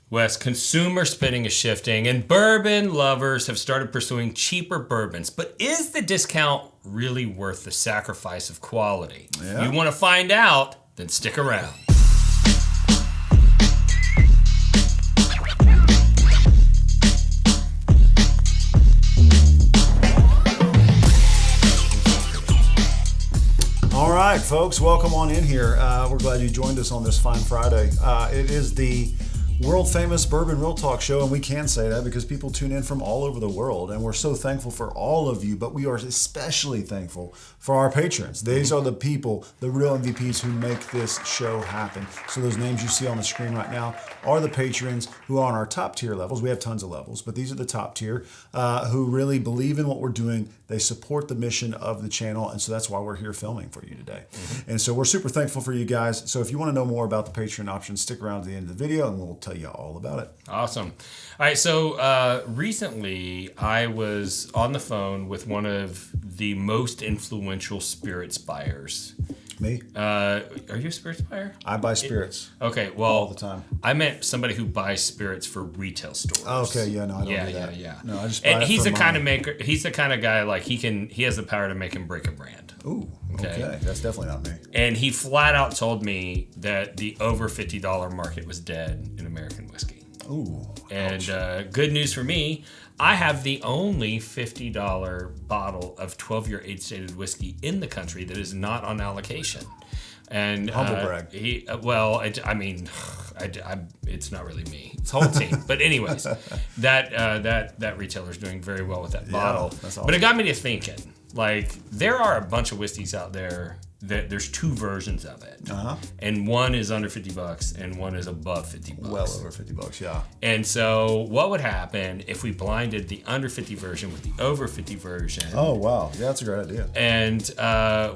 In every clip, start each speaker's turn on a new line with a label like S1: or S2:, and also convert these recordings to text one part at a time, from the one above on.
S1: Wes, consumer spending is shifting, and bourbon lovers have started pursuing cheaper bourbons. But is the discount really worth the sacrifice of quality?
S2: Yeah.
S1: You want to find out? Then stick around.
S2: All right, folks, welcome on in here. We're glad you joined us on this fine Friday. It is the world famous Bourbon Real Talk show, and we can say that because people tune in from all over the world, and we're so thankful for all of you, but we are especially thankful for our patrons. These are the people, the real MVPs who make this show happen. So those names you see on the screen right now are the patrons who are on our top tier levels. We have tons of levels, but these are the top tier who really believe in what we're doing. They support the mission of the channel, and so that's why we're here filming for you today. And so we're super thankful for you guys. So if you want to know more about the Patreon options, stick around to the end of the video, and we'll tell you all about it.
S1: Awesome. All right, so recently I was on the phone with one of the most influential spirits buyers.
S2: Me?
S1: Are you a spirits buyer?
S2: I buy spirits.
S1: Okay, well,
S2: all the time.
S1: I meant somebody who buys spirits for retail stores.
S2: Oh, okay, yeah, no, I don't do that.
S1: Yeah.
S2: No, I just buy
S1: and
S2: it
S1: he's
S2: for
S1: the kind of maker. He's the kind of guy like he has the power to make and break a brand.
S2: Ooh, okay. That's definitely not me.
S1: And he flat out told me that the over $50 market was dead in American whiskey.
S2: Ooh.
S1: And good news for me, I have the only $50 bottle of 12-year age-dated whiskey in the country that is not on allocation. And
S2: humble brag.
S1: It's not really me. It's the whole team. But anyways, that retailer's doing very well with that bottle.
S2: That's awesome.
S1: But it got me to thinking, like, there are a bunch of whiskeys out there that there's two versions of it. And one is under $50 and one is above $50.
S2: Well over $50, yeah.
S1: And so what would happen if we blinded the under 50 version with the over 50 version?
S2: Oh, wow. Yeah, that's a great idea.
S1: And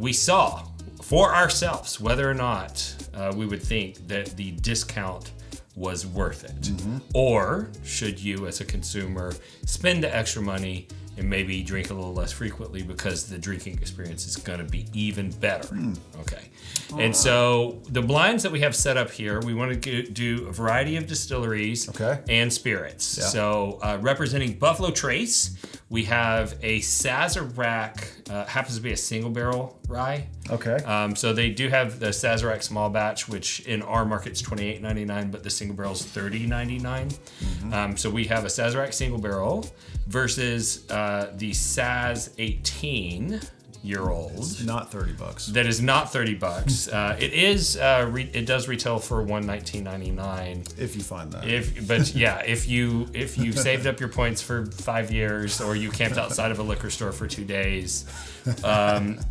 S1: we saw for ourselves whether or not we would think that the discount was worth it. Or should you, as a consumer, spend the extra money and maybe drink a little less frequently because the drinking experience is going to be even better. Okay. And so the blinds that we have set up here, we want to do a variety of distilleries and spirits.
S2: Yeah.
S1: So representing Buffalo Trace, we have a Sazerac, happens to be a single barrel rye.
S2: Okay.
S1: So they do have the Sazerac small batch, which in our market's $28.99, but the single barrel is $30.99. So we have a Sazerac single barrel versus the Saz 18-year-old.
S2: Not $30.
S1: That is not $30. It is. It does retail for $119.99.
S2: If you find that.
S1: If you saved up your points for 5 years, or you camped outside of a liquor store for 2 days,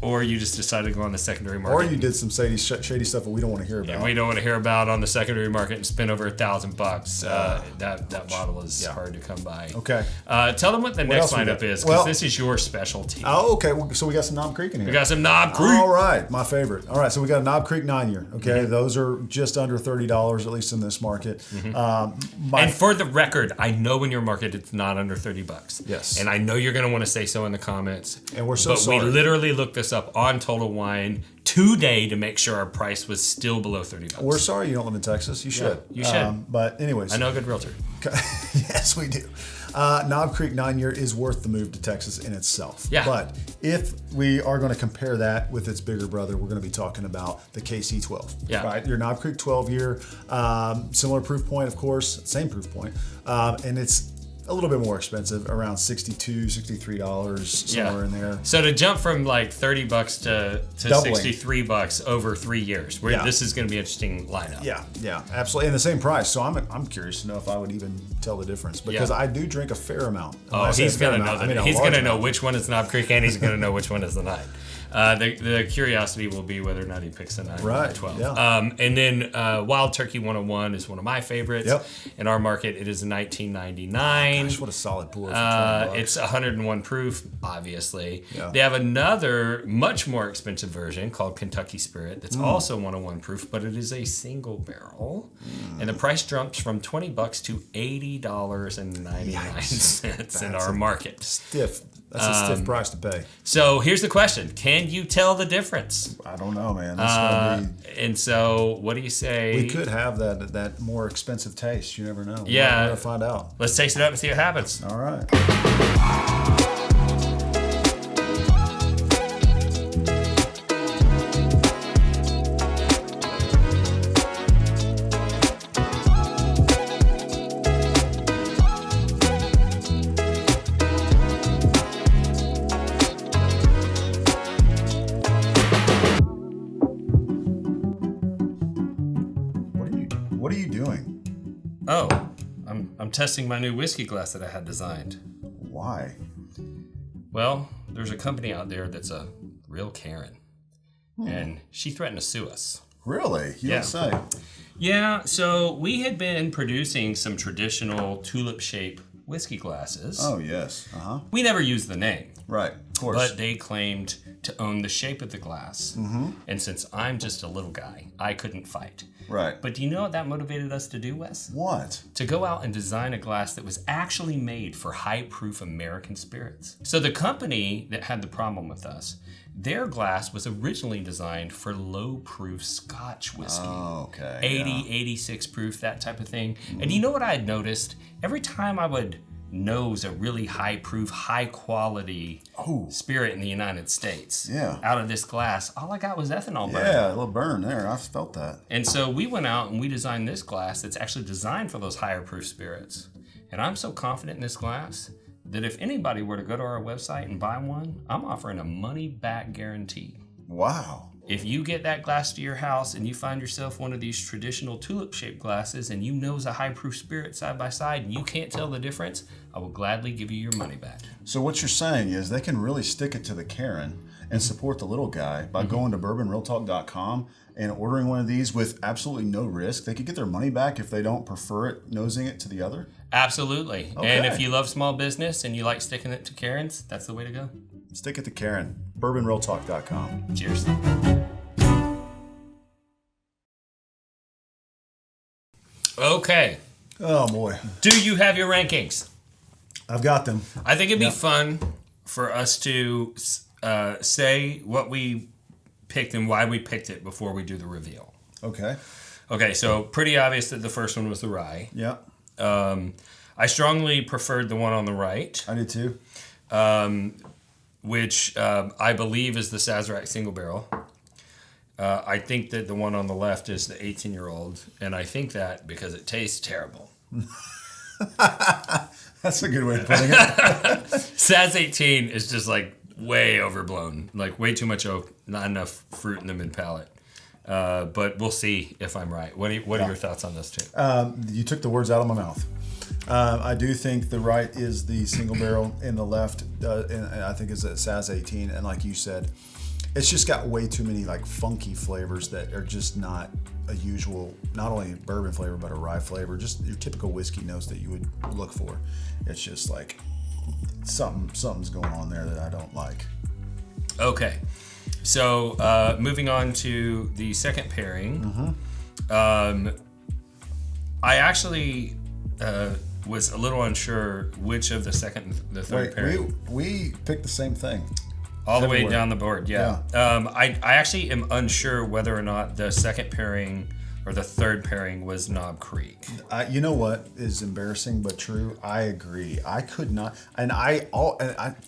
S1: or you just decided to go on the secondary market,
S2: or you did some shady stuff that we don't want to hear about.
S1: Yeah, we don't want to hear about on the secondary market and spend over $1,000. That bottle is hard to come by.
S2: Okay.
S1: Tell them what the next lineup is, because this is your specialty.
S2: Oh, okay. So we got some Knob Creek in here.
S1: We got some Knob Creek.
S2: All right, my favorite. All right, so we got a Knob Creek 9-year. Okay, those are just under $30, at least in this market.
S1: And for the record, I know in your market it's not under $30.
S2: Yes.
S1: And I know you're going to want to say so in the comments.
S2: And we're so sorry.
S1: We literally looked this up on Total Wine today to make sure our price was still below $30.
S2: We're sorry you don't live in Texas. You should.
S1: You should.
S2: But anyways.
S1: I know a good realtor.
S2: Yes, we do. Knob Creek 9-year is worth the move to Texas in itself.
S1: Yeah.
S2: But if we are going to compare that with its bigger brother, we're going to be talking about the KC 12.
S1: Yeah.
S2: Right? Your Knob Creek 12-year, similar proof point, of course, same proof point, and it's a little bit more expensive, around $62, $63, somewhere in there.
S1: So to jump from like $30 to
S2: Doubling.
S1: $63 over 3 years, this is going to be an interesting lineup.
S2: Yeah, absolutely, and the same price. So I'm curious to know if I would even tell the difference, because I do drink a fair amount.
S1: He's going to know that. He's going to know which one is Knob Creek, and he's going to know which one is the 9. The curiosity will be whether or not he picks a 9 or a 12.
S2: Yeah.
S1: And then Wild Turkey 101 is one of my favorites.
S2: Yep.
S1: In our market, it is $19.99.
S2: Gosh, what a solid pour for $20.
S1: It's 101 proof, obviously.
S2: Yeah.
S1: They have another much more expensive version called Kentucky Spirit that's also 101 proof, but it is a single barrel. And the price jumps from $20 to $80.99 in our market.
S2: Stiff That's a stiff price to pay.
S1: So here's the question: can you tell the difference?
S2: I don't know, man. This is gonna be...
S1: And so, what do you say?
S2: We could have that more expensive taste. You never know.
S1: Yeah,
S2: we're gonna find out.
S1: Let's taste it up and see what happens.
S2: All right. What are you doing?
S1: Oh, I'm testing my new whiskey glass that I had designed.
S2: Why?
S1: Well, there's a company out there that's a real Karen, and she threatened to sue us.
S2: Really? You don't say.
S1: Yeah, so we had been producing some traditional tulip-shaped whiskey glasses.
S2: Oh, yes.
S1: We never used the name.
S2: Right, of course.
S1: But they claimed to own the shape of the glass. And since I'm just a little guy, I couldn't fight.
S2: Right.
S1: But do you know what that motivated us to do, Wes?
S2: What?
S1: To go out and design a glass that was actually made for high-proof American spirits. So the company that had the problem with us, their glass was originally designed for low-proof Scotch whiskey.
S2: Oh, okay.
S1: 80, 86 proof, that type of thing. And you know what I had noticed? Every time I would nose a really high-proof, high-quality spirit in the United States out of this glass, all I got was ethanol burn.
S2: Yeah, a little burn there. I felt that.
S1: And so we went out and we designed this glass that's actually designed for those higher proof spirits. And I'm so confident in this glass that if anybody were to go to our website and buy one, I'm offering a money-back guarantee.
S2: Wow.
S1: If you get that glass to your house and you find yourself one of these traditional tulip-shaped glasses and you nose a high-proof spirit side by side and you can't tell the difference, I will gladly give you your money back.
S2: So what you're saying is they can really stick it to the Karen and support the little guy by going to bourbonrealtalk.com and ordering one of these with absolutely no risk. They could get their money back if they don't prefer it nosing it to the other?
S1: Absolutely.
S2: Okay.
S1: And if you love small business and you like sticking it to Karens, that's the way to go.
S2: Stick it to Karen. bourbonrealtalk.com.
S1: Cheers. Okay.
S2: Oh, boy.
S1: Do you have your rankings?
S2: I've got them.
S1: I think it'd be fun for us to say what we picked and why we picked it before we do the reveal.
S2: Okay.
S1: Okay, so pretty obvious that the first one was the rye.
S2: Yeah.
S1: I strongly preferred the one on the right.
S2: I did too.
S1: Which I believe is the Sazerac single barrel. I think that the one on the left is the 18-year-old, and I think that because it tastes terrible.
S2: That's a good way of putting it.
S1: Saz 18 is just like way overblown, like way too much oak, not enough fruit in the mid palate. But we'll see if I'm right. What are your thoughts on this two?
S2: You took the words out of my mouth. I do think the right is the single barrel, and the left, and I think is a Saz 18. And like you said, it's just got way too many like funky flavors that are just not a usual, not only bourbon flavor but a rye flavor. Just your typical whiskey notes that you would look for. It's just like something's going on there that I don't like.
S1: Okay, so moving on to the second pairing. I actually was a little unsure which of the second and the third pairing.
S2: We picked the same thing.
S1: All the way down the board, yeah. I actually am unsure whether or not the second pairing or the third pairing was Knob Creek.
S2: You know what is embarrassing but true? I agree. I could not, and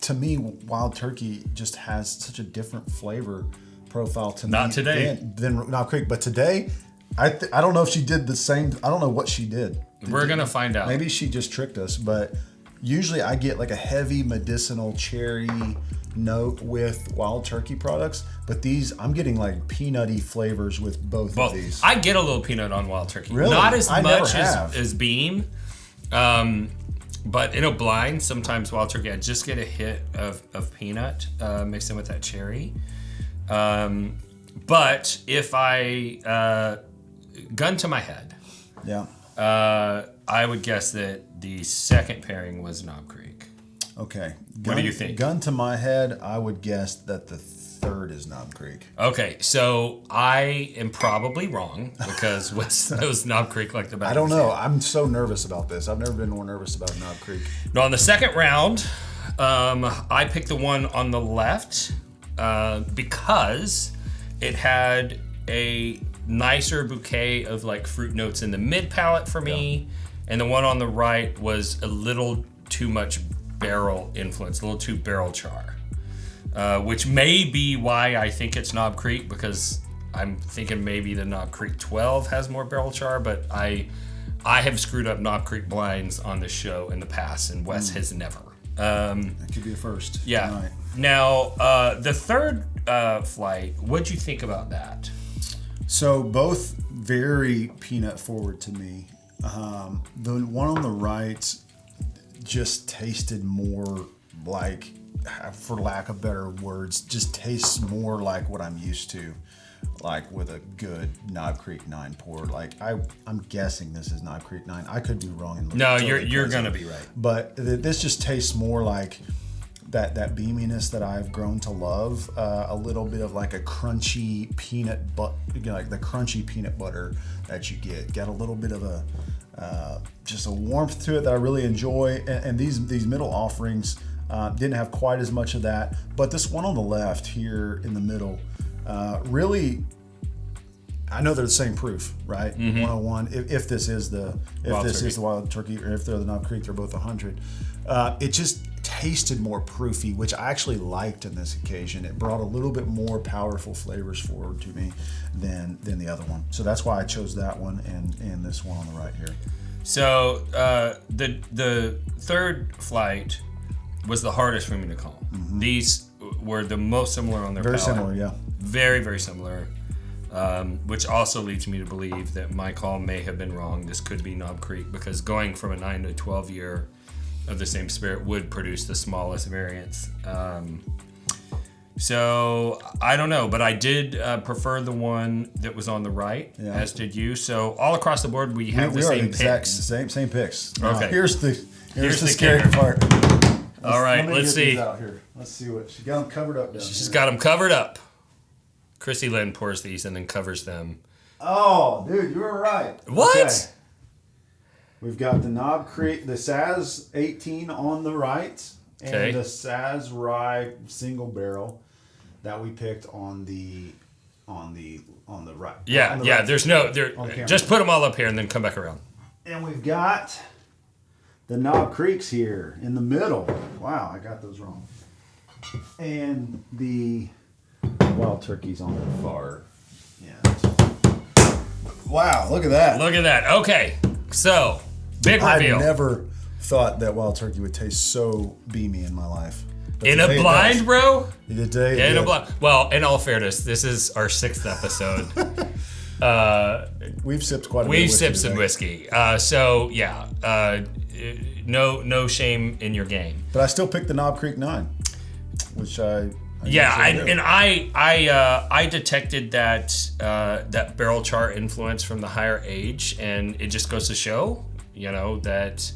S2: to me, Wild Turkey just has such a different flavor profile to me.
S1: Not today.
S2: Than Knob Creek, but today, I don't know if she did the same. I don't know what she did.
S1: We're gonna find out.
S2: Maybe she just tricked us, but usually I get like a heavy medicinal cherry note with Wild Turkey products, but these I'm getting like peanutty flavors with both of these.
S1: I get a little peanut on Wild Turkey.
S2: Really?
S1: Not as
S2: I
S1: much
S2: never
S1: as Beam, but in a blind, sometimes Wild Turkey I just get a hit of peanut mixed in with that cherry. But if I gun to my head, I would guess that the second pairing was Knob Creek.
S2: Okay.
S1: What do you think?
S2: Gun to my head, I would guess that the third is Knob Creek.
S1: Okay, so I am probably wrong because Wes knows Knob Creek like the back.
S2: I don't know. I'm so nervous about this. I've never been more nervous about Knob Creek.
S1: Now, on the second round, I picked the one on the left because it had a nicer bouquet of like fruit notes in the mid palate for me, and the one on the right was a little too much barrel influence, a little too barrel char, which may be why I think it's Knob Creek, because I'm thinking maybe the Knob Creek 12 has more barrel char, but I have screwed up Knob Creek blinds on this show in the past, and Wes has never.
S2: That could be a first.
S1: Yeah.
S2: Tonight.
S1: Now, the third flight, what'd you think about that?
S2: So both very peanut forward to me. The one on the right just tasted more like, for lack of better words, just tastes more like what I'm used to, like with a good Knob Creek 9 pour. Like I'm guessing this is Knob Creek 9. I could be wrong. And
S1: No, you're gonna be right.
S2: But this just tastes more like that beaminess that I've grown to love. A little bit of like a crunchy peanut butter, like the crunchy peanut butter that you get. Got a little bit of a just a warmth to it that I really enjoy. And these middle offerings didn't have quite as much of that. But this one on the left here in the middle, really, I know they're the same proof, right? 101. If this is the Wild Turkey, or if they're the Knob Creek, they're both 100. It just tasted more proofy, which I actually liked in this occasion. It brought a little bit more powerful flavors forward to me than the other one. So that's why I chose that one and this one on the right here.
S1: So the third flight was the hardest for me to call. These were the most similar on their palate.
S2: Very similar, yeah.
S1: Very, very similar. Which also leads me to believe that my call may have been wrong. This could be Knob Creek, because going from a 9 to 12 year of the same spirit would produce the smallest variance. So I don't know, but I did prefer the one that was on the right, as did you. So all across the board, we have the same picks.
S2: Same picks.
S1: Okay.
S2: Here's the scary part.
S1: All right, let's see.
S2: Out here. Let's see what she got them covered up down
S1: She's
S2: here.
S1: got them covered up. Chrissy Lynn pours these and then covers them.
S2: Oh, dude, you were right.
S1: What?
S2: Okay. We've got the Knob Creek, the Saz 18 on the right, and the Saz Rye single barrel that we picked on the right.
S1: Yeah,
S2: on the
S1: yeah.
S2: right.
S1: There's no there. Just put them all up here and then come back around.
S2: And we've got the Knob Creeks here in the middle. Wow, I got those wrong. And the Wild Turkey's on the far end. Wow, look at that.
S1: Look at that. Okay, so big reveal.
S2: I never thought that Wild Turkey would taste so beamy in my life. But
S1: In a blind, bro?
S2: Today,
S1: in a blind. Well, in all fairness, this is our 6th episode.
S2: We've sipped quite a bit.
S1: We've sipped some whiskey. So yeah, no shame in your game.
S2: But I still picked the Knob Creek 9, which I
S1: detected that barrel char influence from the higher age, and it just goes to show, that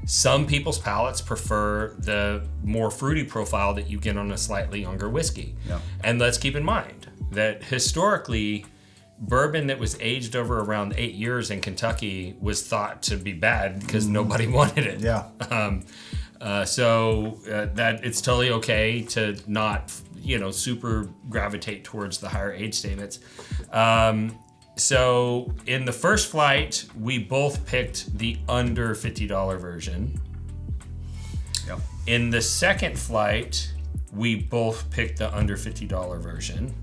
S1: some people's palates prefer the more fruity profile that you get on a slightly younger whiskey.
S2: Yeah.
S1: And let's keep in mind that historically, bourbon that was aged over around 8 years in Kentucky was thought to be bad because nobody wanted it.
S2: Yeah.
S1: So that it's totally okay to not, super gravitate towards the higher age statements. So in the first flight, we both picked the under $50 version.
S2: Yep.
S1: In the second flight, we both picked the under $50 version.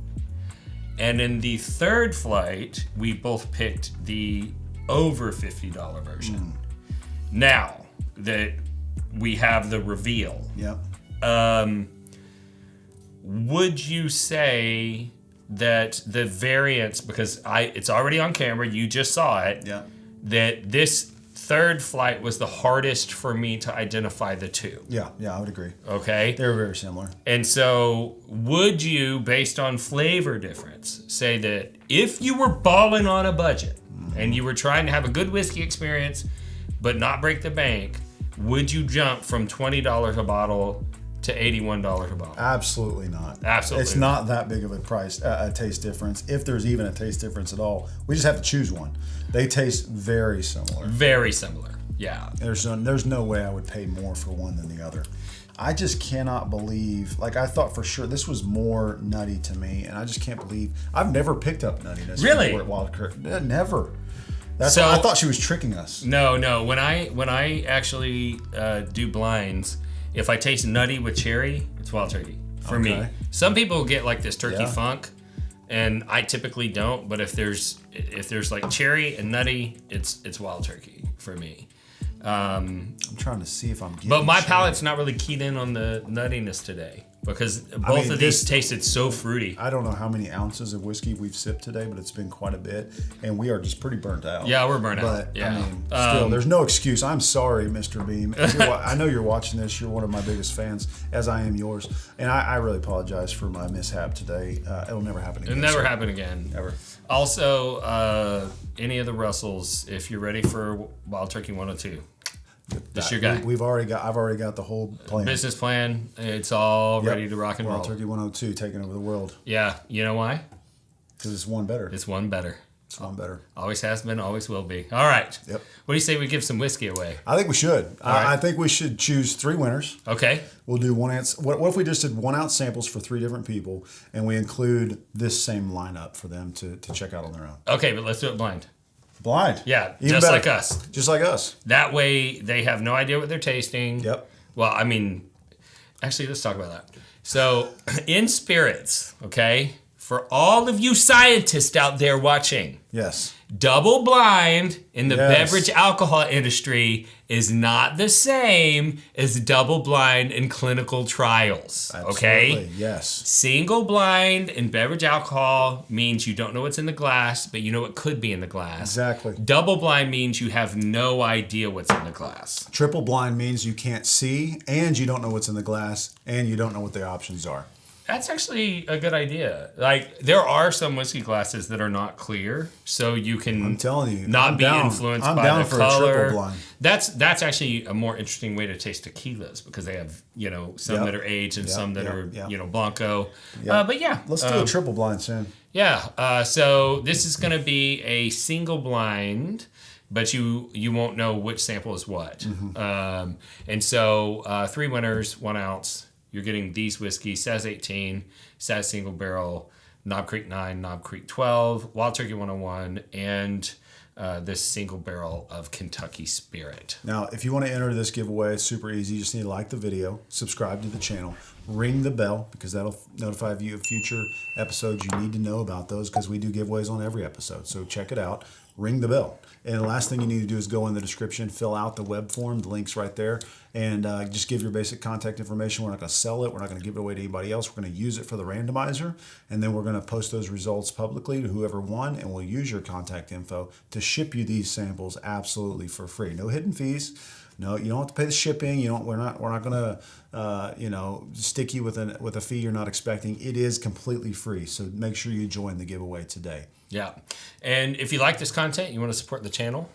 S1: And in the third flight, we both picked the over $50 version. Now that we have the reveal.
S2: Yep.
S1: Would you say that the variance, because it's already on camera, you just saw it, that this third flight was the hardest for me to identify the two?
S2: Yeah, I would agree.
S1: Okay.
S2: They were very similar.
S1: And so would you, based on flavor difference, say that if you were balling on a budget and you were trying to have a good whiskey experience but not break the bank, would you jump from $20 a bottle to $81 a bottle?
S2: Absolutely not.
S1: Absolutely.
S2: It's not that big of a taste difference, if there's even a taste difference at all. We just have to choose one. They taste very similar.
S1: Very similar. Yeah.
S2: There's no way I would pay more for one than the other. I just cannot believe, like I thought for sure this was more nutty to me, and I just can't believe, I've never picked up nuttiness.
S1: Really?
S2: From Wild Curve. Never. That's why I thought she was tricking us.
S1: No. When I actually do blinds, if I taste nutty with cherry, it's wild turkey for me. Some people get like this turkey funk, and I typically don't. But if there's like cherry and nutty, it's wild turkey for me.
S2: I'm trying to see if I'm getting.
S1: But my palate's not really keyed in on the nuttiness today because both of these tasted so fruity.
S2: I don't know how many ounces of whiskey we've sipped today, but it's been quite a bit, and we are just pretty burnt out.
S1: Yeah, we're burnt out.
S2: But I mean, still, there's no excuse. I'm sorry, Mr. Beam. I know you're watching this. You're one of my biggest fans, as I am yours, and I really apologize for my mishap today. It'll never happen again.
S1: It'll never happen again.
S2: Ever.
S1: Also, any of the Russells, if you're ready for Wild Turkey 102. That's your guy.
S2: I've already got the whole plan.
S1: Business plan. It's all ready to rock and roll.
S2: Wild Turkey 102 taking over the world.
S1: Yeah. You know why?
S2: Because it's one better.
S1: It's one better.
S2: It's one better.
S1: Always has been, always will be. All right.
S2: Yep.
S1: What do you say we give some whiskey away?
S2: I think we should. I think we should choose 3 winners.
S1: Okay.
S2: We'll do 1 ounce. What if we just did 1 ounce samples for 3 different people, and we include this same lineup for them to check out on their own?
S1: Okay, but let's do it blind.
S2: Blind.
S1: Yeah,
S2: Even
S1: just
S2: better.
S1: like us.
S2: Just like us.
S1: That way they have no idea what they're tasting.
S2: Yep.
S1: Well, I mean, actually, let's talk about that. So, in spirits, okay, for all of you scientists out there watching,
S2: Yes.
S1: double blind in the
S2: Yes.
S1: beverage alcohol industry is not the same as double blind in clinical trials. Okay?
S2: Absolutely. Yes.
S1: Single blind in beverage alcohol means you don't know what's in the glass, but you know what could be in the glass.
S2: Exactly.
S1: Double blind means you have no idea what's in the glass.
S2: Triple blind means you can't see, and you don't know what's in the glass, and you don't know what the options are.
S1: That's actually a good idea. Like, there are some whiskey glasses that are not clear, so you can
S2: I'm telling you,
S1: not
S2: I'm
S1: be
S2: down.
S1: influenced
S2: I'm
S1: by
S2: down
S1: the
S2: for
S1: color.
S2: a triple blind.
S1: That's actually a more interesting way to taste tequilas because they have, some that are aged and some that are, Blanco. But yeah.
S2: Let's do a triple blind soon.
S1: Yeah. So this is going to be a single blind, but you won't know which sample is what. Mm-hmm. And so 3 winners, 1 ounce. You're getting these whiskeys: Saz 18, Saz Single Barrel, Knob Creek 9, Knob Creek 12, Wild Turkey 101, and this single barrel of Kentucky Spirit.
S2: Now, if you want to enter this giveaway, it's super easy. You just need to like the video, subscribe to the channel, ring the bell, because that'll notify you of future episodes. You need to know about those because we do giveaways on every episode. So check it out. Ring the bell. And the last thing you need to do is go in the description, fill out the web form, the link's right there, and just give your basic contact information. We're not going to sell it. We're not going to give it away to anybody else. We're going to use it for the randomizer, and then we're going to post those results publicly to whoever won, and we'll use your contact info to ship you these samples absolutely for free. No hidden fees. No, you don't have to pay the shipping. We're not going to stick you with a fee you're not expecting. It is completely free. So make sure you join the giveaway today.
S1: Yeah. And if you like this content, you want to support the channel,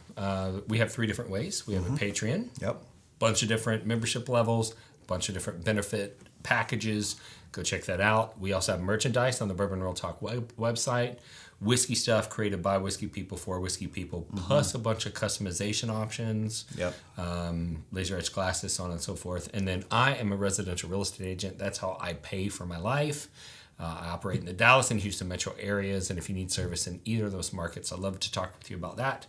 S1: we have 3 different ways. We have a Patreon.
S2: Yep.
S1: Bunch of different membership levels, bunch of different benefit packages. Go check that out. We also have merchandise on the Bourbon Real Talk website. Whiskey stuff created by whiskey people for whiskey people, plus a bunch of customization options.
S2: Yep.
S1: Laser etch glasses, so on and so forth. And then I am a residential real estate agent. That's how I pay for my life. I operate in the Dallas and Houston metro areas, and if you need service in either of those markets, I'd love to talk with you about that.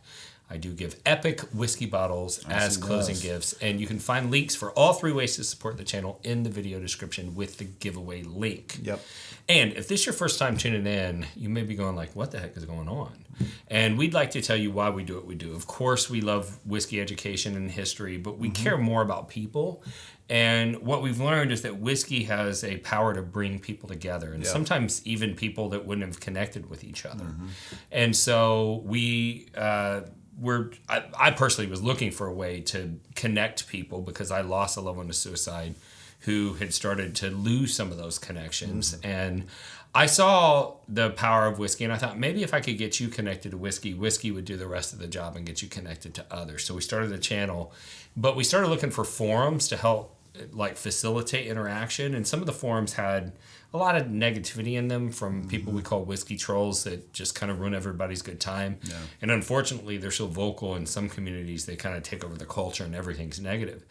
S1: I do give epic whiskey bottles as closing gifts, and you can find links for all 3 ways to support the channel in the video description with the giveaway link.
S2: Yep.
S1: And if this is your first time tuning in, you may be going like, what the heck is going on? And we'd like to tell you why we do what we do. Of course, we love whiskey education and history, but we care more about people. And what we've learned is that whiskey has a power to bring people together, and sometimes even people that wouldn't have connected with each other. And so I personally was looking for a way to connect people because I lost a loved one to suicide who had started to lose some of those connections. And I saw the power of whiskey, and I thought maybe if I could get you connected to whiskey, whiskey would do the rest of the job and get you connected to others. So we started the channel, but we started looking for forums to help facilitate interaction. And some of the forums had a lot of negativity in them from people we call whiskey trolls that just kind of ruin everybody's good time. Yeah. And unfortunately, they're so vocal in some communities, they kind of take over the culture and everything's negative.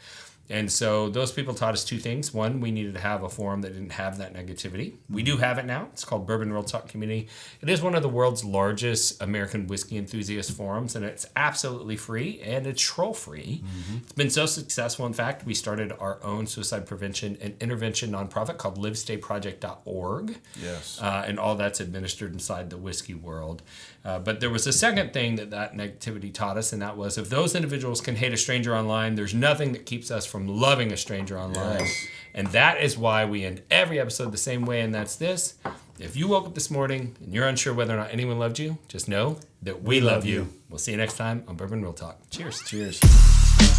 S1: And so those people taught us two things. One, we needed to have a forum that didn't have that negativity. We do have it now. It's called Bourbon Real Talk Community. It is one of the world's largest American whiskey enthusiast forums, and it's absolutely free and it's troll-free. It's been so successful. In fact, we started our own suicide prevention and intervention nonprofit called livestayproject.org.
S2: Yes.
S1: And all that's administered inside the whiskey world. But there was a second thing that negativity taught us, and that was if those individuals can hate a stranger online, there's nothing that keeps us from loving a stranger online.
S2: Yes.
S1: And that is why we end every episode the same way, and that's this. If you woke up this morning and you're unsure whether or not anyone loved you, just know that we love you. We'll see you next time on Bourbon Real Talk. Cheers.
S2: Cheers.